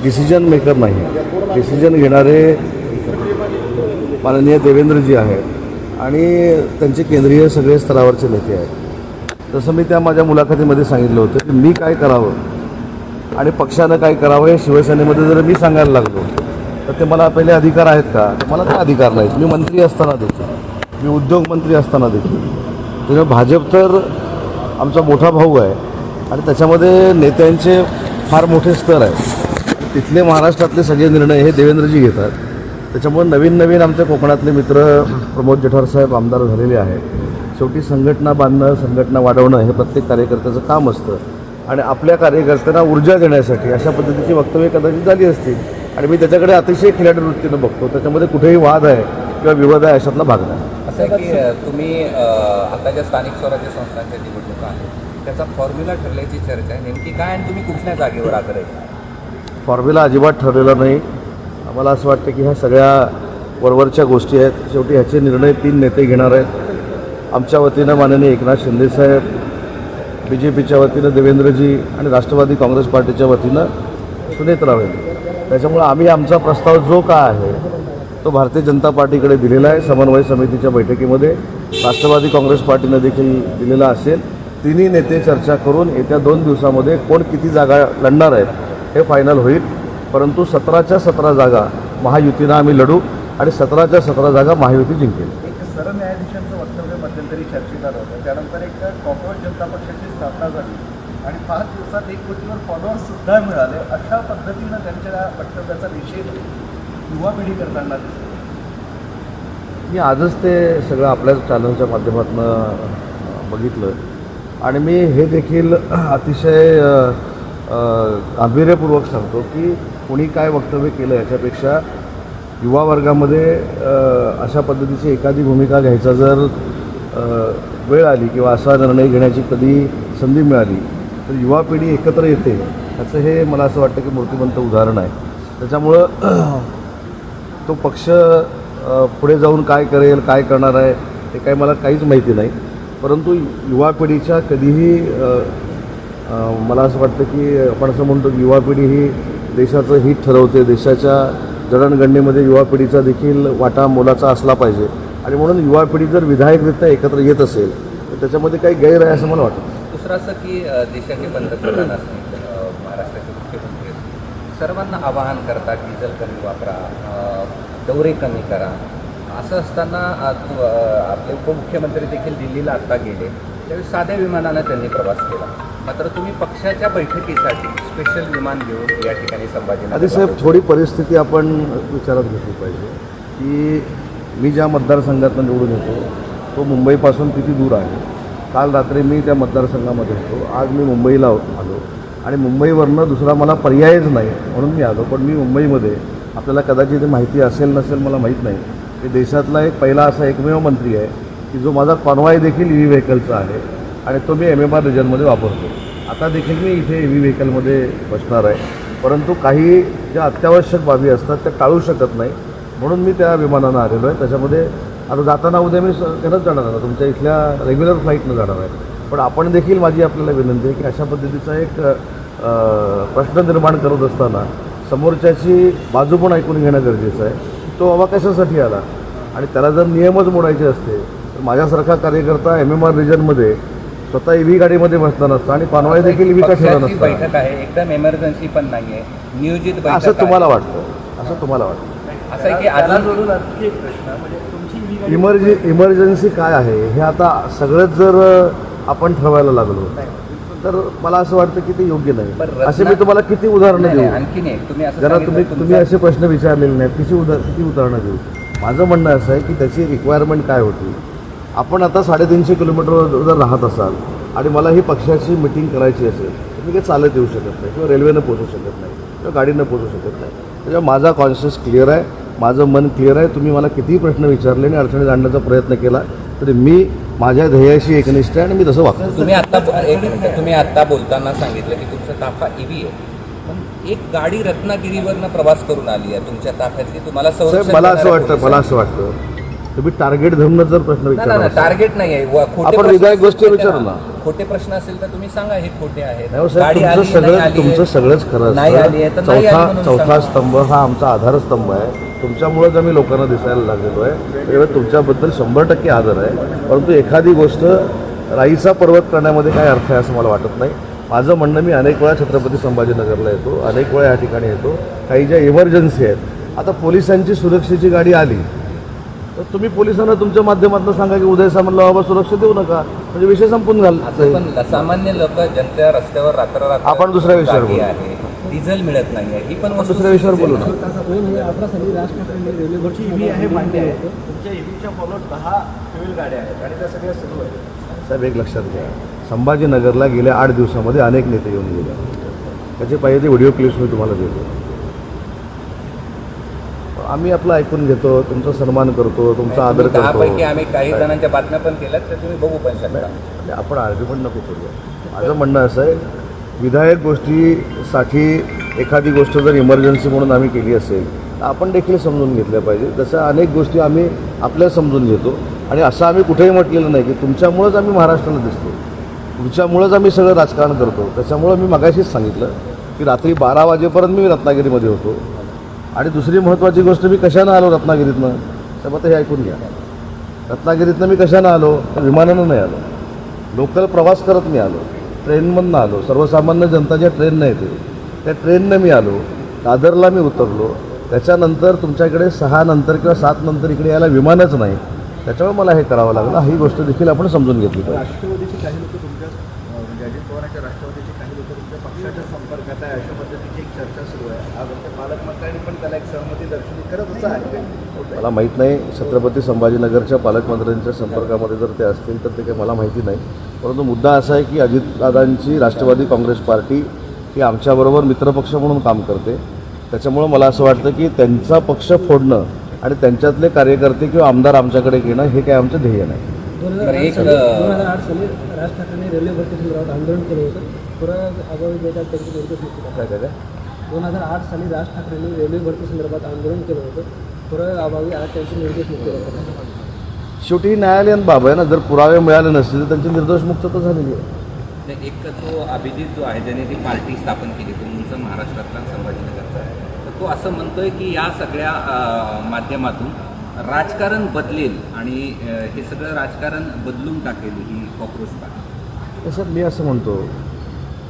Decision maker नाही. Decision घेणारे माननीय देवेंद्रजी आहेत आणि त्यांचे केंद्रीय सगळे स्तरावरचे नेते आहेत. तसं मी त्या माझ्या मुलाखतीमध्ये सांगितलं होतं की मी काय करावं आणि पक्षानं काय करावं हे शिवसेनेमध्ये जर मी सांगायला लागलो तर ते मला पहिले अधिकार आहेत का? मला ते अधिकार नाहीत. मी मंत्री असताना देखील, मी उद्योगमंत्री असताना देखील. त्यामुळे भाजप तर आमचा मोठा भाऊ आहे आणि त्याच्यामध्ये नेत्यांचे फार मोठे स्तर आहेत. तिथले महाराष्ट्रातले सगळे निर्णय हे देवेंद्रजी घेतात. त्याच्यामुळे नवीन आमच्या कोकणातले मित्र प्रमोद जठार साहेब आमदार झालेले आहेत. शेवटी संघटना बांधणं, संघटना वाढवणं हे प्रत्येक कार्यकर्त्याचं काम असतं आणि आपल्या कार्यकर्त्यांना ऊर्जा देण्यासाठी अशा पद्धतीची वक्तव्य कदाचित झाली असतील आणि मी त्याच्याकडे अतिशय खिलाडी वृत्तीनं बघतो. त्याच्यामध्ये कुठेही वाद आहे किंवा विवाद आहे अशातला भाग नाही. असं आहे की तुम्ही आता ज्या स्थानिक स्वराज्य संस्थांच्या निवडणुका आहेत त्याचा फॉर्म्युला ठरल्याची चर्चा आहे, नेमकी काय आणि तुम्ही कुठल्या जागेवर आग्रही? फॉर्म्युला अजिबात ठरलेला नाही. आम्हाला असं वाटतं की ह्या सगळ्या वरवरच्या गोष्टी आहेत. शेवटी ह्याचे निर्णय 3 नेते घेणार आहेत. आमच्या वतीनं माननीय एकनाथ शिंदेसाहेब, BJPच्या वतीनं देवेंद्रजी आणि राष्ट्रवादी काँग्रेस पार्टीच्या वतीनं सुनेत्रा रावेल. त्याच्यामुळं आम्ही आमचा प्रस्ताव जो काय आहे तो भारतीय जनता पार्टीकडे दिलेला आहे. समन्वय समितीच्या बैठकीमध्ये राष्ट्रवादी काँग्रेस पार्टीनं देखील दिलेला असेल. तिन्ही नेते चर्चा करून येत्या 2 दिवसामध्ये कोण किती जागा लढणार आहेत हे फायनल होईल. परंतु 17च्या 17 जागा महायुतीनं आम्ही लढू आणि 17च्या 17 जागा महायुती जिंकेल. एक सरन्यायाधीशांचं वक्तव्य मध्यंतरी चर्चेत आलं होतं. त्यानंतर एक कॉंग्रेस जनता पक्षाची स्थापना झाली आणि 5 दिवसात 1 कोटीवर फॉलोअर्ससुद्धा मिळाले. अशा पद्धतीनं त्यांच्या वक्तव्याचा निषेध युवा पिढी करताना दिसतो. मी आजच ते सगळं आपल्या चॅनलच्या माध्यमातून बघितलं आणि मी हे देखील अतिशय गांभीर्यपूर्वक सांगतो की कोणी काय वक्तव्य केलं याच्यापेक्षा युवा वर्गामध्ये अशा पद्धतीची एखादी भूमिका घ्यायचा जर वेळ आली किंवा असा निर्णय घेण्याची कधी संधी मिळाली तर युवा पिढी एकत्र येते. ह्याचं हे मला असं वाटतं की मूर्तिमंत उदाहरण आहे. त्याच्यामुळं तो पक्ष पुढे जाऊन काय करेल, काय करणार आहे हे काही मला काहीच माहिती नाही. परंतु युवा पिढीच्या कधीही मला असं वाटतं की आपण असं म्हणतो की युवा पिढी ही देशाचं हित ठरवते. देशाच्या जडणघडणीमध्ये युवा पिढीचा देखील वाटा मोलाचा असला पाहिजे आणि म्हणून युवा पिढी जर विधायकरित्या एकत्र येत असेल तर त्याच्यामध्ये काही गैर आहे असं मला वाटतं. दुसरं असं की देशाचे पंतप्रधान असतील, महाराष्ट्राचे मुख्यमंत्री असतील, सर्वांना आवाहन करतात डिझेल कमी वापरा, दौरे कमी करा. असं असताना आपले उपमुख्यमंत्री देखील दिल्लीला आत्ता गेले. त्यावेळी साध्या विमानानं त्यांनी प्रवास केला. मात्र तुम्ही पक्षाच्या बैठकीसाठी स्पेशल विमान घेऊन या ठिकाणी संभाजी. आधी साहेब थोडी परिस्थिती आपण विचारात घेतली पाहिजे की मी ज्या मतदारसंघातून निवडून येतो तो मुंबईपासून किती दूर आहे. काल रात्री मी त्या मतदारसंघामध्ये होतो. आज मी मुंबईला आलो आणि मुंबईवरनं दुसरा मला पर्यायच नाही म्हणून मी आलो. पण मी मुंबईमध्ये आपल्याला कदाचित माहिती असेल नसेल मला माहीत नाही की देशातला एक पहिला असा एकमेव मंत्री आहे की जो माझा कॉन्वॉय देखील EV व्हेकलचा आहे आणि तो मी MMR रिजनमध्ये वापरतो. आता देखील मी इथे EV व्हेकलमध्ये बसणार आहे. परंतु काही ज्या अत्यावश्यक बाबी असतात त्या टाळू शकत नाही म्हणून मी त्या विमानानं आलेलो आहे. त्याच्यामध्ये आता जाताना उद्या मी करत जाणार आहे, तुमच्या इथल्या रेग्युलर फ्लाईटनं जाणार आहे. पण आपण देखील माझी आपल्याला विनंती आहे की अशा पद्धतीचा एक प्रश्न निर्माण करत असताना समोरच्याची बाजू पण ऐकून घेणं गरजेचं आहे. तो बाबा कशासाठी आला आणि त्याला जर नियमच मोडायचे असते तर माझ्यासारखा कार्यकर्ता MMR रिजनमध्ये स्वतः EV गाडीमध्ये बसला नसता आणि कॉन्वॉय देखील EV का ठेवला नसता. बैठक आहे, एकदम एमर्जन्सी पण नाही आहे, नियोजित बैठक असं तुम्हाला वाटतं? असं तुम्हाला वाटतं? असं आहे की त्याला जोडून आणखी एक प्रश्न म्हणजे तुमची इमर्जन्सी काय आहे हे आता सगळंच जर आपण ठरवायला लागलो तर मला असं वाटतं की ते योग्य नाही. असे मी तुम्हाला किती उदाहरणं देऊ? आणखी नाही, तुम्ही असं जरा सांगितलं तुम्ही असे प्रश्न विचारलेले नाहीत. किती उदाहरणं देऊ? माझं म्हणणं असं आहे की त्याची रिक्वायरमेंट काय होती. आपण आता 350 किलोमीटरवर जर राहत असाल आणि मला ही पक्षाची मिटिंग करायची असेल तर मी काही चालत येऊ शकत नाही किंवा रेल्वेनं पोचू शकत नाही किंवा गाडीनं पोचू शकत नाही. त्याच्यामुळे माझा कॉन्शियस क्लिअर आहे, माझं मन क्लिअर आहे. तुम्ही मला कितीही प्रश्न विचारले आणि अडचणीत आणण्याचा प्रयत्न केला तरी मी माझ्या ध्येयाशी एकनिष्ठ आहे आणि मी तसं वागतो. तुम्ही आत्ता बोलताना सांगितलं की तुमचा ताफा EV आहे, पण एक गाडी रत्नागिरीवरनं प्रवास करून आली आहे तुमच्या ताफ्यातली. तुम्हाला मला असं वाटतं तुम्ही टार्गेट धरूनच जर प्रश्न विचारला टार्गेट नाही आहे. आपण विधायक गोष्टी विचारू ना. खोटे प्रश्न असेल तर तुम्ही सांगा हे खोटे आहेत. नाही हो साहेब, गाडी तुमचं आली, नाही सगळं आली तुमचं आहे. सगळंच खरं नाही आली आहे तर असतं. नाही आली म्हणून चौथा सांगा. स्तंभ हा आमचा आधारस्तंभ आहे. तुमच्यामुळेच आम्ही लोकांना दिसायला लागलेलो आहे. त्यामुळे तुमच्याबद्दल 100% आदर आहे. परंतु एखादी गोष्ट राईचा पर्वत करण्यामध्ये काय अर्थ आहे असं मला वाटत नाही. माझं म्हणणं, मी अनेक वेळा छत्रपती संभाजीनगरला येतो, अनेक वेळा या ठिकाणी येतो. काही ज्या इमर्जन्सी आहेत, आता पोलिसांची सुरक्षेची गाडी आली तर तुम्ही पोलिसांना तुमच्या माध्यमातून सांगा की उदय सामंतला बाबा सुरक्षा देऊ नका, म्हणजे विषय संपून असं घाल. पण सामान्य लोक जनता रस्त्यावर रात्र आपण दुसऱ्या विषयावर जागी बोलू. आहे, डिझेल मिळत नाही आहे, ही पण आपण वस्तू दुसऱ्या विषयावर बोलू ना. 2018 साली राज ठाकरेंनी रेल्वे भरती ही आहे मान्य आहे. तुमच्या ईव्हीच्या फॉलो 10 फ्युएल गाड्या आहेत आणि त्या सगळ्या सुरू आहेत. साहेब, एक लक्षात घ्या, संभाजीनगरला गेल्या 8 दिवसामध्ये अनेक नेते येऊन गेले. त्याचे पाहिजे ते व्हिडिओ क्लिप्स मी तुम्हाला देतो. आम्ही आपलं ऐकून घेतो, तुमचा सन्मान करतो, तुमचा आदर करतो. दहापैकी आम्ही काही जणांच्या बातम्या पण केल्यात, तर तुम्ही बघू पण शकता. म्हणजे आपण आर्ग्युमेंट नको करूया. माझं म्हणणं असं आहे, विधायक गोष्टीसाठी एखादी गोष्ट जर इमर्जन्सी म्हणून आम्ही केली असेल तर आपण देखील समजून घेतल्या पाहिजे. तसं अनेक गोष्टी आम्ही आपल्या समजून घेतो आणि असं आम्ही कुठेही म्हटलेलं नाही की तुमच्यामुळंच आम्ही महाराष्ट्राला दिसतो, तुमच्यामुळंच आम्ही सगळं राजकारण करतो. त्याच्यामुळं मी मगाशीच सांगितलं की रात्री 12 वाजेपर्यंत मी रत्नागिरीमध्ये होतो. आणि दुसरी महत्त्वाची गोष्ट, मी कशानं आलो रत्नागिरीतनं, तर मग हे ऐकून घ्या. रत्नागिरीतनं मी कशानं आलो, विमानानं नाही आलो, लोकल प्रवास करत मी आलो, ट्रेनमधनं आलो. सर्वसामान्य जनता ज्या ट्रेननं येते त्या ट्रेननं मी आलो, दादरला मी उतरलो. त्याच्यानंतर तुमच्याकडे 6 नंतर किंवा 7 नंतर इकडे यायला विमानच नाही. त्याच्यामुळे मला हे करावं लागलं. ही गोष्ट देखील आपण समजून घेतली पाहिजे. राष्ट्रवादीचे काही लोक तुमच्या म्हणजे अजित पवारांच्या राष्ट्रवादीचे काही लोक तुमच्या पक्षाच्या संपर्कात आहे, अशा पद्धतीची एक चर्चा सुरू आहे. आज आमच्या पालकमंत्र्यांनी पण त्याला एक सहमती दर्शवली. खरंच असं आहे? मला माहीत नाही, छत्रपती संभाजीनगरच्या पालकमंत्र्यांच्या संपर्कामध्ये जर ते असतील तर ते काही मला माहिती नाही. परंतु मुद्दा असा आहे की अजितदादांची राष्ट्रवादी काँग्रेस पार्टी ही आमच्याबरोबर मित्रपक्ष म्हणून काम करते. त्याच्यामुळं मला असं वाटतं की त्यांचा पक्ष फोडणं आणि त्यांच्यातले कार्यकर्ते किंवा आमदार आमच्याकडे घेणं हे काय आमचं ध्येय नाही. 2008 साली राज ठाकरेंनी रेल्वे भरती संदर्भात आंदोलन केलं होतं. पुरं अभावी देतात त्यांची निर्देश मुक्ती काय काय काय 2008 साली राज ठाकरेंनी रेल्वे भरती संदर्भात आंदोलन केलं होतं. पुरं अभावी आज त्यांची निर्देश मुक्ती करतात. शेवटी न्यायालयीन बाब आहे ना. जर पुरावे मिळाले नसतील तर त्यांची निर्दोष मुक्तता झालेली आहे. एक तो अभिजित जो आहे ज्याने ती पार्टी स्थापन केली, तो मूळचा महाराष्ट्रातला संभाजीनगरचा आहे, तर तो असं म्हणतोय की या सगळ्या माध्यमातून राजकारण बदलेल आणि हे सगळं राजकारण बदलून टाकेल ही कॉक्रोच पार्टी. तसं मी असं म्हणतो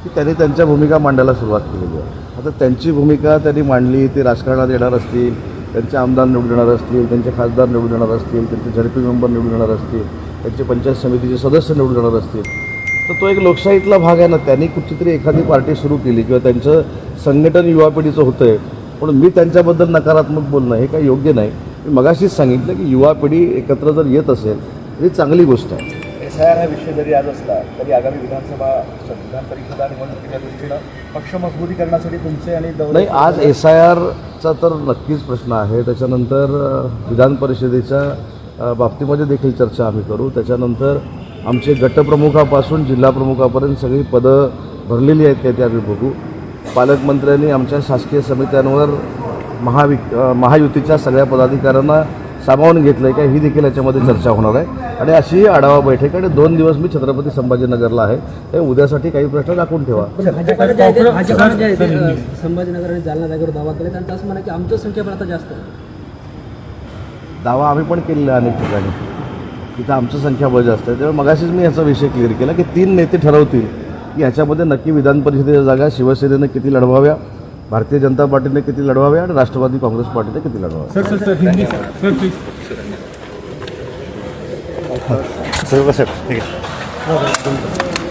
की त्यांनी त्यांच्या भूमिका मांडायला सुरुवात केलेली आहे. आता त्यांची भूमिका त्यांनी मांडली, ते राजकारणात येणार असतील, त्यांचे आमदार निवडून येणार असतील, त्यांचे खासदार निवडून येणार असतील, त्यांचे झडपी मेंबर निवडून येणार असतील, त्यांचे पंचायत समितीचे सदस्य निवडून येणार असतील, तर तो एक लोकशाहीतला भाग आहे ना. त्यांनी कुठलीतरी एखादी पार्टी सुरू केली किंवा त्यांचं संघटन युवा पिढीचं होतं आहे म्हणून मी त्यांच्याबद्दल नकारात्मक बोलणं हे काही योग्य नाही. मी मगाशीच सांगितलं की युवा पिढी एकत्र जर येत असेल तर ही चांगली गोष्ट आहे. SIR हा विषय जरी आज असला तरी आगामी विधान परिषदा निवडणुकीच्या दृष्टीनं पक्ष मजबूतीकरणासाठी तुमचे आणि नाही, आज SIRचा तर नक्कीच प्रश्न आहे. त्याच्यानंतर विधान परिषदेच्या बाबतीमध्ये देखील चर्चा आम्ही करू. त्याच्यानंतर आमचे गटप्रमुखापासून जिल्हाप्रमुखापर्यंत सगळी पदं भरलेली आहेत का ते आम्ही बघू. पालकमंत्र्यांनी आमच्या शासकीय समित्यांवर महायुतीच्या सगळ्या पदाधिकाऱ्यांना सामावून घेतलं आहे का, ही देखील याच्यामध्ये चर्चा होणार आहे. आणि अशी आढावा बैठक आणि 2 दिवस मी छत्रपती संभाजीनगरला आहे, ते उद्यासाठी काही प्रश्न राखून ठेवा. भाजपाने जे आहे ते संभाजीनगर आणि जालना जागेवर दावा केले त्यांचं असं म्हणा की आमचं संख्याबळ आता जास्त आहे. दावा आम्ही पण केलेला आहे अनेक ठिकाणी, तिथं आमचं संख्याबळ जास्त आहे. त्यामुळे मगाशीच मी याचा विषय क्लिअर केला की 3 नेते ठरवतील की ह्याच्यामध्ये नक्की विधान परिषदेच्या जागा शिवसेनेनं किती लढवाव्या, भारतीय जनता पार्टीने किती लढवाव्या आणि राष्ट्रवादी काँग्रेस पार्टीने किती लढवाव्या. सर ठीक आहे.